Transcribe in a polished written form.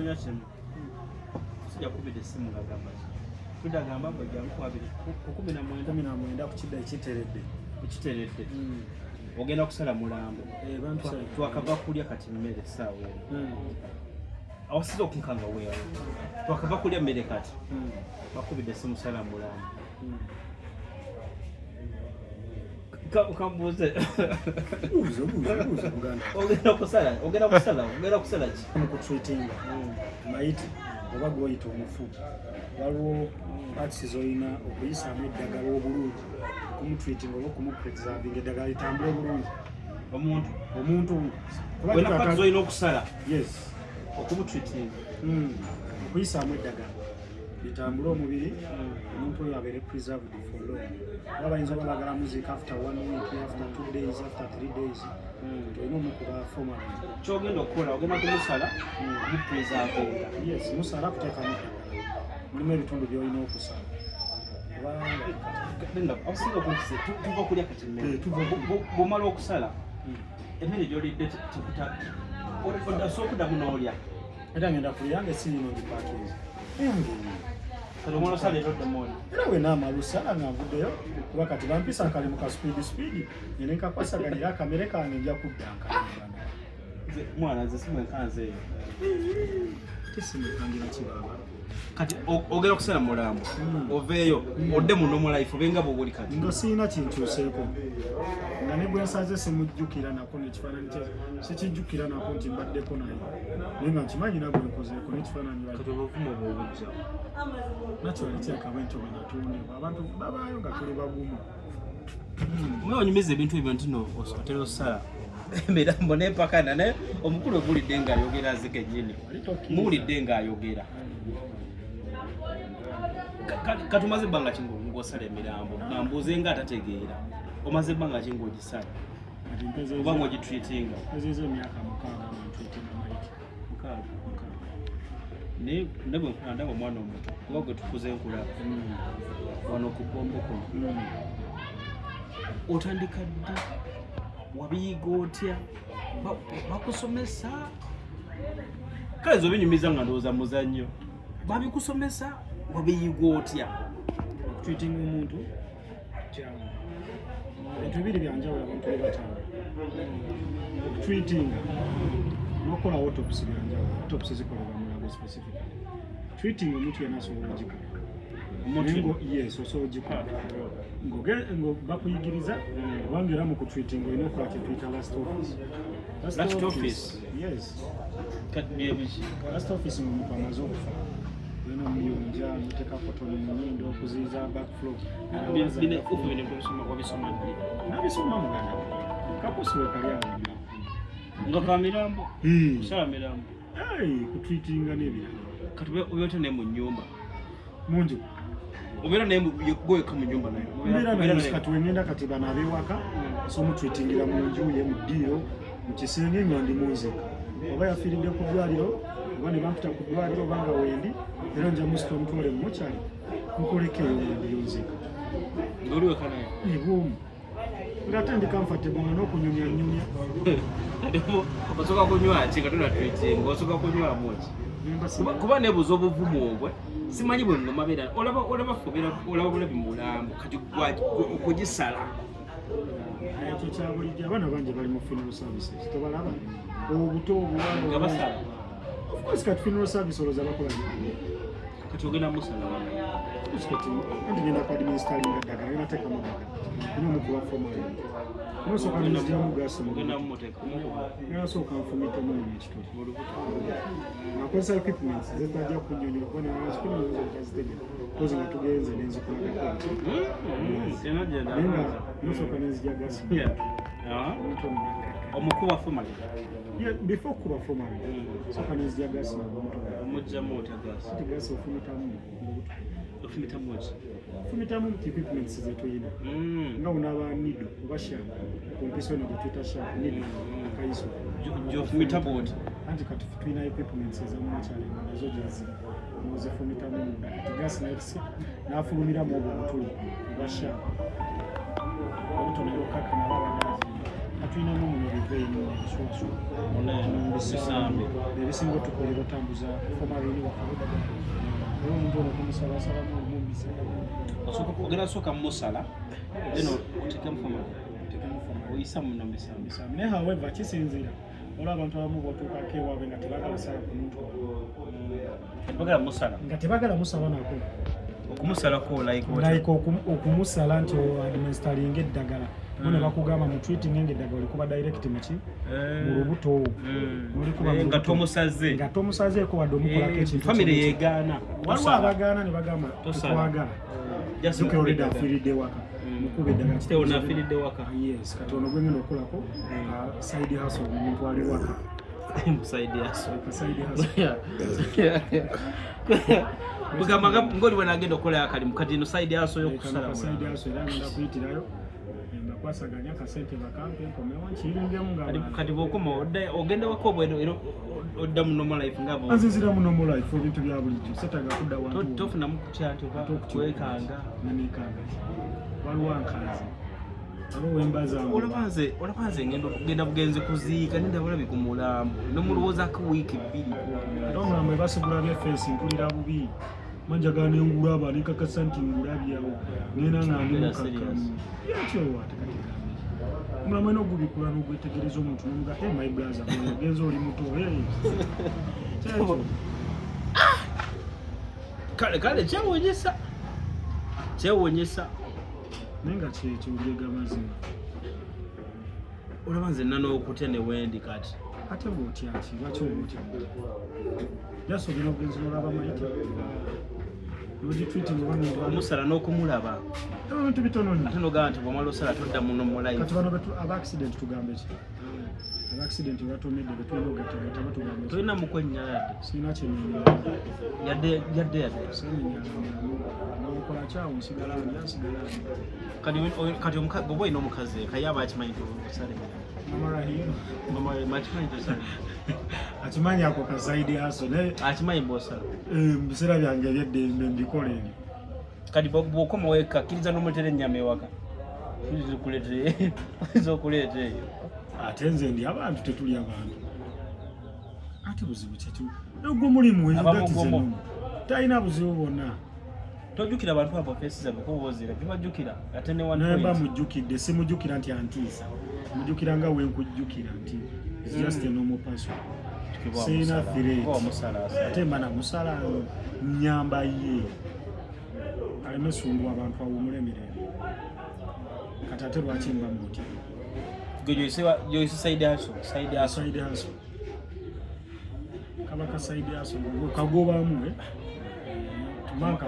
manya kino sijja kubira essimu ngagamba tudagamba bajja mukwabiri kukumi na mwenda kukidda ekiteredde ogenda kusala mulambo twakava kulya kati mmere essaawa awasiza okunkanga weewo twakava kulya mmere kati bakubidde essimu sala mulambo kambuuze ogenda kusala ki mukutreatinga mayiti oba gwoyita omufu waliwo patisi zoyina okuyisaamu eddagala obulungi okumutreatinga oba okumupreservinga eddagala litambule obulungi omuntu zoyina okusala yes okumutreatinga okuyisaamu eddagala litambule omubiri omuntu oyo abeere preserved for long oba bayinza oba bagala muziika after 1 week after 2 days after 3 days tolina omukuba formalin kyogenda okukola ogenda kumusala mupreservinga yes musala kuteekamu eddagala mulimu ebitundu byolina okusala abasinga kunkise tuva kulya kati mmere bwomala okusala emmere gyolidde osookudamu n'olya era ngenda kulyange sirino ndipakinzi era wenaamala osala nga nvuddeyo kuba kati bampisa akali mu kaspeedi ngene nkakwasaganira akamere kange nja kudda nkalengana mwana nze simwenkanzeeyo tisimwekangira kibaba kati ogera okusala mulambo oveeyo odde muno mu life obenga bwobuli kati nga siina kinkyuseeko nga ne bwe nsaze simujjukira nako nekifaananyi kye sikijjukira nako nti mbaddeko naye naye nga nkimanyi nabwe nkozeeko nekifaananyi kati obuvumu obwobujja nakyali kyekaba ento bwe natundibwa abantu babaayo nga tuli bagumu mwewanyumiza ebintu ebyo ntino otera osala emirambo n'empakana naye omukulu ogulidde ng'ayogera azigennyini muwulidde ng'ayogera kati omaze ebbanga ki ng'osala emirambo nambuuze nga atategeera omaze ebbanga ki ng'ogisala oba ng'ogitreatinga eziza emyaka 6 ntreatinga maiti 6 naye bwe ndaba omwana omuto kuba gwe tukuze nkula wano ku bwombo kuno otandika dda wabiyiga otya bakusomesa kale zobinyumiza nga ndowooza muzannyo babikusomesa wabiyiga otya okutreatinga omuntu kyamu ebintu bibiri byanjawulo abantu bye batanga okutreatinga n'okukola autopsy byanjawulo autopsy zikolebwa mulambo specific treating omuntu yena asobola ogikola yes osobola ogikola ngo bakuyigiriza kubanga era mu kutreating olina okukola kyetuyita last office yes last office ng'omuntu amaze okufa olina omuyonja noteeka kotoni mu nnyindo okuziiza backflow nabisoma muganda kakusiwe kali awo nga ka mirambo kusala mirambo kutreatinga n'ebirala kati obeera naye mu nnyumba mungi obeera naye gweka mu nnyumba naye kati wengenda kati bano ab'ewaka so mutreatingira mu nju ye mu ddiiro mu kisenge nga ndi munzika oba yafiiridde ku ddwaliro oba ne bamputa ku ddwaliro oba nga wendi era nja musika omutwale mu mukyali mukoleko eyo wendiyonzika ng'oliweka naye ibwomu ng'atandika nfatebwanga n'okunyumyanyumya osooka kunywa ki nga tonatreatinga osooka kunywamu ki kuba nebuuza obuvumu obwe simanyi bwe ngomabeera olaba bulabi mulambo kati okugisala ekyo kyabulijjo abaana bangi bali mu funeral services tobalaba obuto nga basala of course kati funeral service olowooza bakola kati ogenda musala anti genda ku administralinga ddagala genda teekamu ddagala ina omukuba formalin nosooka nzitiramu gasi nasooka nfumitemu nekituli akozesa equipments zetajja kunyonyola kuba nekazitegeera kozi nga tugenze nenzikulagako naye nga nosooka nenzija gasi omukuba formalin before kuba formalin sooka nenzija gasi omugjamu otya gasi gasi ofumitamu fumitamu equipments zetuyina nga unaba nido oba shapu kompiso eno gyetuyita shapu nido akaiso gyofumita bwoti anti kati tuyina equipments ezamumakyalenga nazo gyeziri nozifumitamu munda kati gasi nafulumiramu obwo obutuli oba shapu obutonayo kaka nababanazi atuyinamu muno biveino ebisusu mubisambi ebisinga otukolera otambuza fomalini wakaoda omuntu ono kumusalasalamu omumbisa ogenda sooka mumusala then otekemu fomalini oyisa muno bisambi naye however kisinzira olwa abantu abamu batuukako ewaabwe nga tebagala sala ku muntu nga tebagala musala nako okumusalako like okumusala nti administralinga eddagala ne bakugamba mu treating ng'eddagala olikuba direct muki mu lubuto nga tomusazeeko wadde omukolako ekintu famire yeegaana waliwo abagaana ne bagamba tetwagala jukira olidde afiiridde waka mukuba eddagala kitewo naafiiridde waka yes kati ono gwengenda okulako side hustle omuntu ali waka side hustle kugamba ngoli bwe nagenda okukola akalimu kati ino side hustle y'okusala side hustle era ngenda kuyitirayo bakwasaganya akasente bakampe nkomewo nkiyingemu nga kati bw'okoma ogenda waka obwero odda mu normal life ngabo nzizira mu normal life ebintu bya bulijjo setaga kudda wantu tofunamu kutya nti kwekanga nemekanga waliwo ankazi abo wembaza olabanze ngenda bugenze kuziika nenda bulabi ku mulambo nomulowoozaako wiiki 2 ate omulambo ebasigula byefeesi mpulira bubi manjagala nengulaba nekakasa nti ngulabyawo nena nga ndimukakamu yakyowa tekategambe omulambo ena ogubikula n'ogwetegereza omuntu nomuga hey my brother ogenza oli muto kale kyewonyesa naye nga kyekyo olyega mazima olaba nze nna n'okutya ne wendi kati ate bw'otyaki lwaki oba otya jasobera ogenza olaba maiti omusala n'okumulaba ebintu bitono nnyo ate nogamba nti bw'omala osala todda muno mulayi kati bano aba-accident tugambe ki aba-accident batomedde betulina ogategata batugambe ki tolina mukwennya sirina kyenyenya yadde nokola kyawo nsigalanda kati bwoba olina omukazi kayaba akimanyi tosale mamarahimu makimanyi tosale akimanyi ako kasaidi haso naye akimanyi bwosala mu biseera byange ebyeddembe mbikola ebyo kati bw'okoma weka kkiriza n'omuleetera ennyama ewaka zokuleeta eyo ate nze ndi abantu tetuli abantu ate buzibu kyekyo egwo mulimu eyogatizemu talina buzibu bwonna tojjukira abantu abo feesi zabe kuboozera bibajjukira ate ne nemba mujjukidde simujjukira nti antiisa mujjukira nga wenkujjukira nti just a normal person sirina threat ate mba namusala nnyamba ye aleme sumbwa abantu awumulemirembe kati ate lwaki mba mutya gyoyise side hustle kabaka side hustle kagobamu tumanka